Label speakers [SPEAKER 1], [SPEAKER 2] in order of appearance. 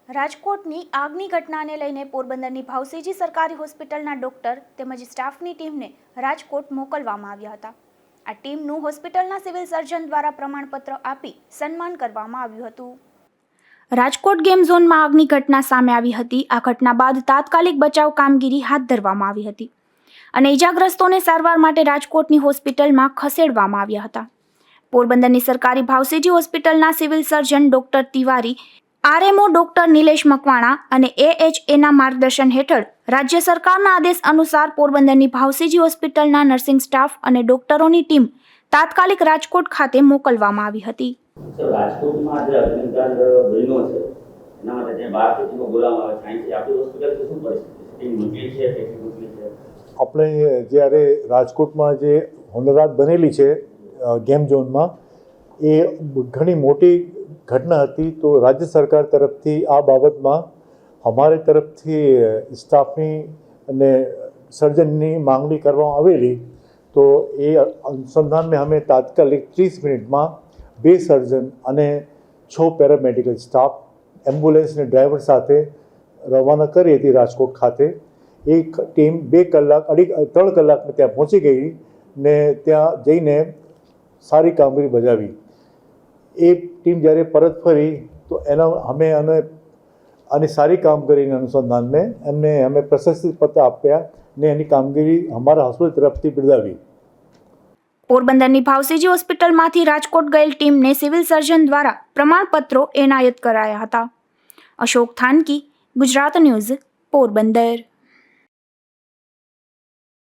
[SPEAKER 1] રાજકોટની આગની ઘટનાને લઈને પોરબંદરની ભાવસીજી સરકારી હોસ્પિટલના ડોક્ટર તેમજ સ્ટાફની ટીમને રાજકોટ મોકલવામાં આવ્યા હતા। આ ટીમનું હોસ્પિટલના સિવિલ સર્જન દ્વારા પ્રમાણપત્ર આપી સન્માન કરવામાં આવ્યું હતું। રાજકોટ ગેમ ઝોનમાં આગની ઘટના સામે આવી હતી। આ ઘટના બાદ તાત્કાલિક બચાવ કામગીરી હાથ ધરવામાં આવી હતી અને ઇજાગ્રસ્તોને સારવાર માટે રાજકોટની હોસ્પિટલમાં ખસેડવામાં આવ્યા હતા। પોરબંદરની સરકારી ભાવસીજી હોસ્પિટલના civil surgeon doctor Tiwari, RMO doctor Nilesh Makwana અને એએચએના માર્ગદર્શન હેઠળ રાજ્ય સરકારના આદેશ અનુસાર પોરબંદરની ભાવસીજી હોસ્પિટલના નર્સિંગ સ્ટાફ અને ડોક્ટરોની ટીમ તાત્કાલિક રાજકોટ ખાતે મોકલવામાં આવી હતી।
[SPEAKER 2] રાજકોટમાં જે અગ્નિકાંડ બન્યો છે એના માટે જે 12 ટીમો બોલાવવામાં આવે છે, આપણી હોસ્પિટલ શું પરિસ્થિતિ ટીમ મોકલી છે કેટલી મોકલી છે?
[SPEAKER 3] આપણે જ્યારે રાજકોટમાં જે હોનરાત બનેલી છે ગેમ ઝોનમાં, એ ઘણી મોટી ઘટના હતી। તો રાજ્ય સરકાર તરફથી આ બાબતમાં અમારી તરફથી સ્ટાફની અને સર્જનની માંગણી કરવામાં આવેલી। તો એ અનુસંધાન મેં અમે તાત્કાલિક 30 મિનિટમાં 2 સર્જન અને 6 પેરામેડિકલ સ્ટાફ એમ્બ્યુલન્સને ડ્રાઈવર સાથે રવાના કરી હતી રાજકોટ ખાતે। એક ટીમ 3 કલાકમાં ત્યાં પહોંચી ગઈ ને ત્યાં જઈને સારી કામગીરી બજાવી। એ ટીમ જ્યારે પરત ફરી તો અમે આની સારી કામગીરીના અનુસંધાનમાં અમે પ્રશસ્તિ પત્ર આપ્યા ને એની કામગીરી અમારા હોસ્પિટલ તરફથી બિરદાવી।
[SPEAKER 1] પોરબંદરની ભાવસીજી હોસ્પિટલમાંથી રાજકોટ ગયેલ ટીમને સિવિલ સર્જન દ્વારા પ્રમાણપત્રો એનાયત કરાયા હતા। અશોક થાનકી, ગુજરાત ન્યૂઝ, પોરબંદર।